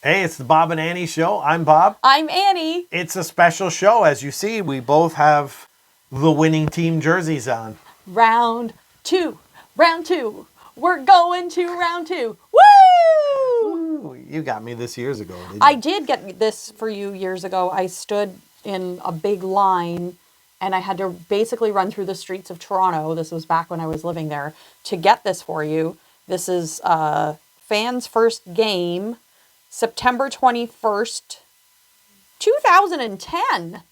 Hey, it's the Bob and Annie Show. I'm Bob. I'm Annie. It's a special show. As you see, we both have the winning team jerseys on. Round two. We're going to round two. Woo! Ooh, you got me this years ago, didn't you? I did get this for you years ago. I stood in a big line and I had to basically run through the streets of Toronto. This was back when I was living there to get this for you. This is Fans First Game, September 21st, 2010.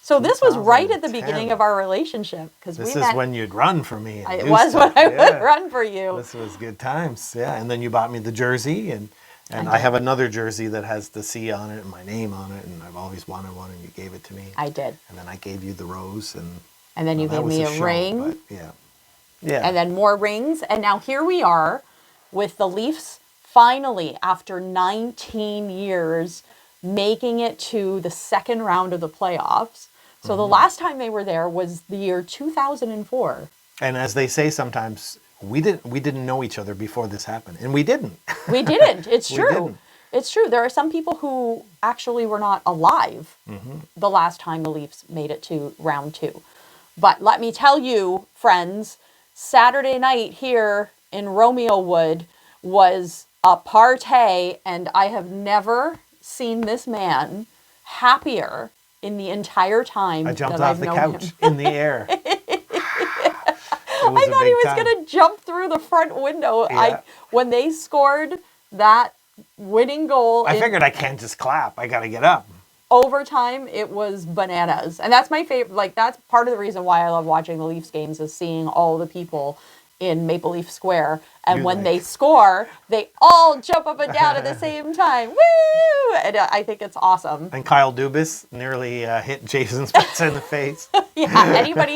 So this was right at the beginning of our relationship. This is when you'd run for me. It was when I would run for you. This was good times, yeah. And then you bought me the jersey, and I have another jersey that has the C on it and my name on it, and I've always wanted one, and you gave it to me. I did. And then I gave you the rose, and then you gave me a ring. Yeah. And then more rings, and now here we are with the Leafs finally, after 19 years, making it to the second round of the playoffs. So the last time they were there was the year 2004. And as they say sometimes, we didn't know each other before this happened, and we didn't. We didn't. It's true. Didn't. It's true. There are some people who actually were not alive the last time the Leafs made it to round two. But let me tell you, friends, Saturday night here in Romeo Wood was a party, and I have never seen this man happier in the entire time I jumped that off I've the known couch him. in the air. I thought he was going to jump through the front window. Yeah. When they scored that winning goal I in figured I can't just clap. I got to get up. overtime, it was bananas. And that's my favorite. Like, that's part of the reason why I love watching the Leafs games, is seeing all the people in Maple Leaf Square. And when they score, they all jump up and down at the same time. Woo! And I think it's awesome. And Kyle Dubas nearly hit Jason Spezza in the face. Yeah, anybody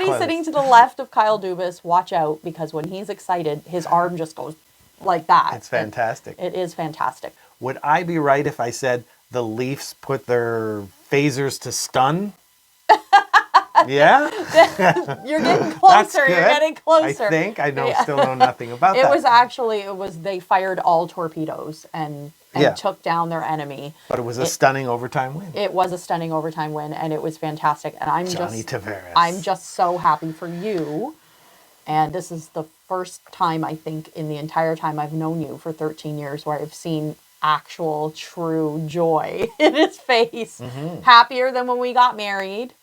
close. sitting to the left of Kyle Dubas, watch out, because when he's excited, his arm just goes like that. It's fantastic. It is fantastic. Would I be right if I said the Leafs put their phasers to stun? Yeah? You're getting closer. That's You're good. getting closer. I think. I still know nothing about that. It was they fired all torpedoes and took down their enemy. But it was a stunning overtime win. It was a stunning overtime win, and it was fantastic. And I'm just so happy for you. And this is the first time, I think, in the entire time I've known you for 13 years where I've seen actual, true joy in his face. Happier than when we got married.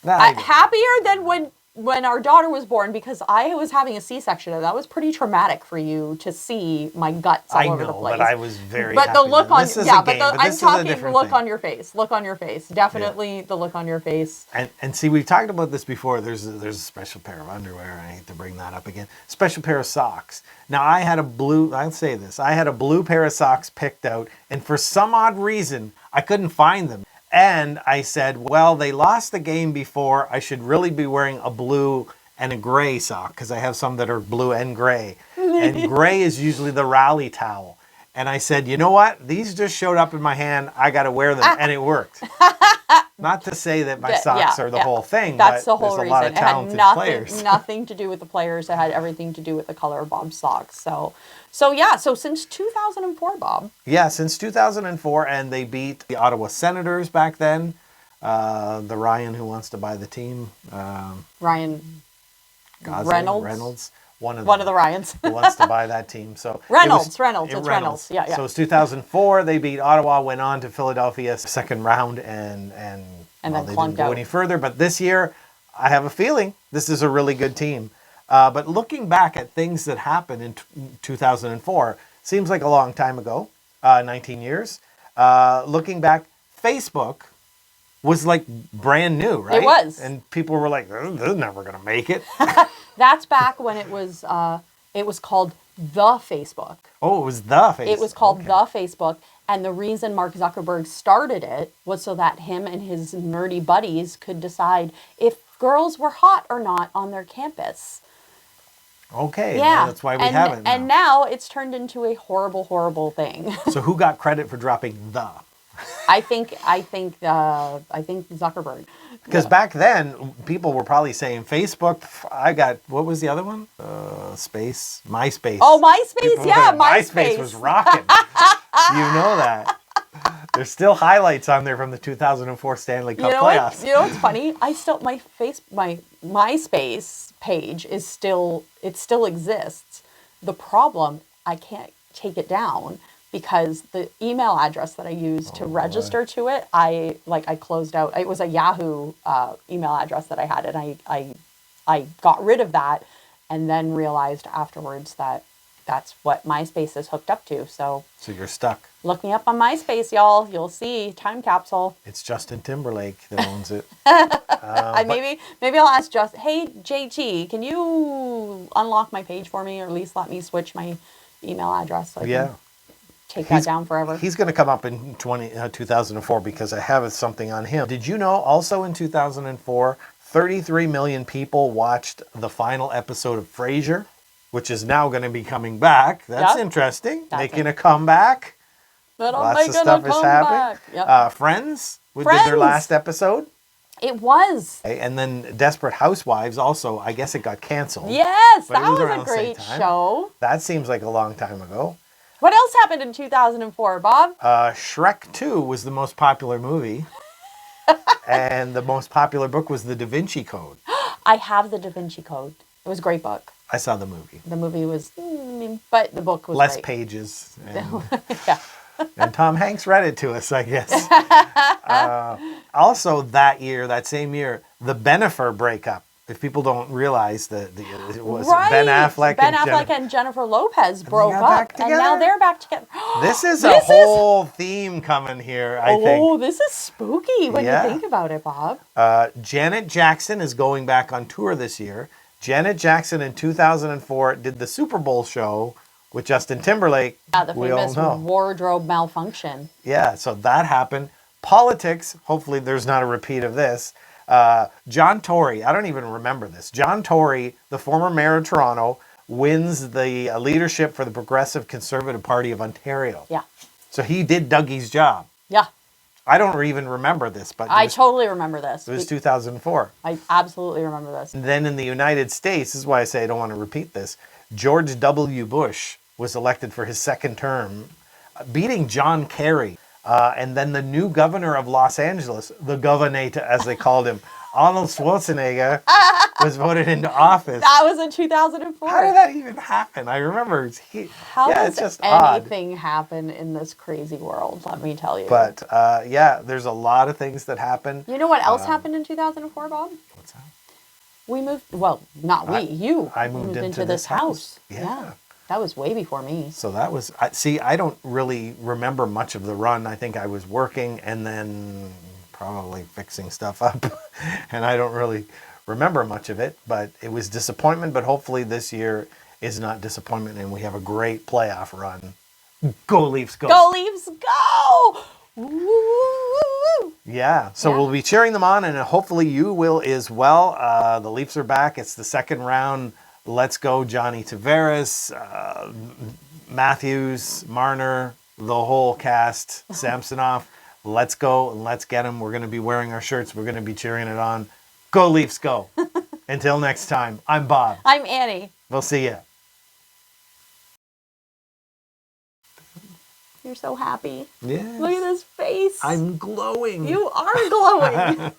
Happier than when our daughter was born, because I was having a C-section, and that was pretty traumatic for you to see my guts all over the place. But I was very But happy. the look on, I'm talking look on your face. Look on your face. Definitely the look on your face. And see, we've talked about this before. There's a special pair of underwear, and I hate to bring that up again. Special pair of socks. Now, I had a blue pair of socks picked out, and for some odd reason, I couldn't find them. And I said, well, they lost the game before. I should really be wearing a blue and a gray sock, because I have some that are blue and gray. And gray is usually the rally towel. And I said, you know what? These just showed up in my hand. I got to wear them. And it worked. Not to say that my socks are the whole thing, That's but the whole there's reason. a lot of talented players. Nothing to do with the players. It had everything to do with the color of Bob's socks. So since 2004, Bob. Yeah, since 2004, and they beat the Ottawa Senators back then. The Ryan who wants to buy the team. Ryan Gosling, Reynolds. One of the Ryans. who wants to buy that team. So Reynolds. It's Reynolds. Yeah. So it's 2004. They beat Ottawa, went on to Philadelphia second round, and then they didn't clunked go out. any further. But this year, I have a feeling this is a really good team. But looking back at things that happened in 2004, seems like a long time ago, 19 years. Looking back, Facebook was like brand new, right? It was. And people were like, they're never going to make it. That's back when it was called the Facebook. Oh, it was the Facebook. It was called the Facebook. And the reason Mark Zuckerberg started it was so that him and his nerdy buddies could decide if girls were hot or not on their campus. Okay, yeah, that's why we haven't. And now it's turned into a horrible, horrible thing. So who got credit for dropping the? I think Zuckerberg. Because back then, people were probably saying Facebook. What was the other one? MySpace. Oh, MySpace, People yeah, MySpace was rocking. You know that. There's still highlights on there from the 2004 Stanley Cup playoffs. You know what's funny? My MySpace page is still exists. The problem, I can't take it down because the email address that I used to register to it, I closed out. It was a Yahoo email address that I had, and I got rid of that, and then realized afterwards that that's what MySpace is hooked up to. So you're stuck. look me up on MySpace, y'all. You'll see time capsule. It's Justin Timberlake that owns it. Maybe I'll ask hey JT, can you unlock my page for me, or at least let me switch my email address so I can take that down forever. He's going to come up in 2004 because I have something on him. Did you know also in 2004, 33 million people watched the final episode of Frasier, which is now going to be coming back. That's interesting. Making a comeback. Lots of stuff is happening. Yep. Friends did their last episode. It was. And then Desperate Housewives also, I guess it got canceled. Yes, that was a great show. That seems like a long time ago. What else happened in 2004, Bob? Shrek 2 was the most popular movie. And the most popular book was The Da Vinci Code. I have The Da Vinci Code. It was a great book. I saw the movie. The movie was, but the book was less great. Pages. And, yeah. and Tom Hanks read it to us, I guess. Also that same year, the Bennifer breakup. If people don't realize that it was Ben Affleck, and Jennifer Lopez broke up, and now they're back together. This is a whole theme coming here, I think. Oh, this is spooky when you think about it, Bob. Janet Jackson is going back on tour this year. Janet Jackson in 2004 did the Super Bowl show with Justin Timberlake. Yeah, the famous wardrobe malfunction. Yeah, so that happened. Politics, hopefully there's not a repeat of this. John Tory, I don't even remember this. John Tory, the former mayor of Toronto, wins the leadership for the Progressive Conservative Party of Ontario. Yeah. So he did Dougie's job. Yeah. I don't even remember this, but I totally remember this. It was 2004. I absolutely remember this. And then in the United States, this is why I say I don't want to repeat this, George W. Bush was elected for his second term, beating John Kerry. And then the new governor of Los Angeles, the governor, as they called him, Arnold Schwarzenegger, was voted into office. That was in 2004. How did that even happen? I remember. How does it's just anything happen in this crazy world, let me tell you. But there's a lot of things that happen. You know what else happened in 2004, Bob? What's that? We moved, you. I moved into this house. Yeah. That was way before me. So that was, I don't really remember much of the run. I think I was working and then probably fixing stuff up. And I don't really remember much of it, but it was disappointment. But hopefully this year is not disappointment and we have a great playoff run. Go Leafs, go. Go Leafs, go! Woo! Yeah, so we'll be cheering them on and hopefully you will as well. The Leafs are back. It's the second round. Let's go, Johnny Tavares, Matthews, Marner, the whole cast, Samsonov. Let's go and let's get them. We're going to be wearing our shirts. We're going to be cheering it on. Go Leafs, go. Until next time, I'm Bob. I'm Annie. We'll see ya. You're so happy. Yeah. Look at his face. I'm glowing. You are glowing.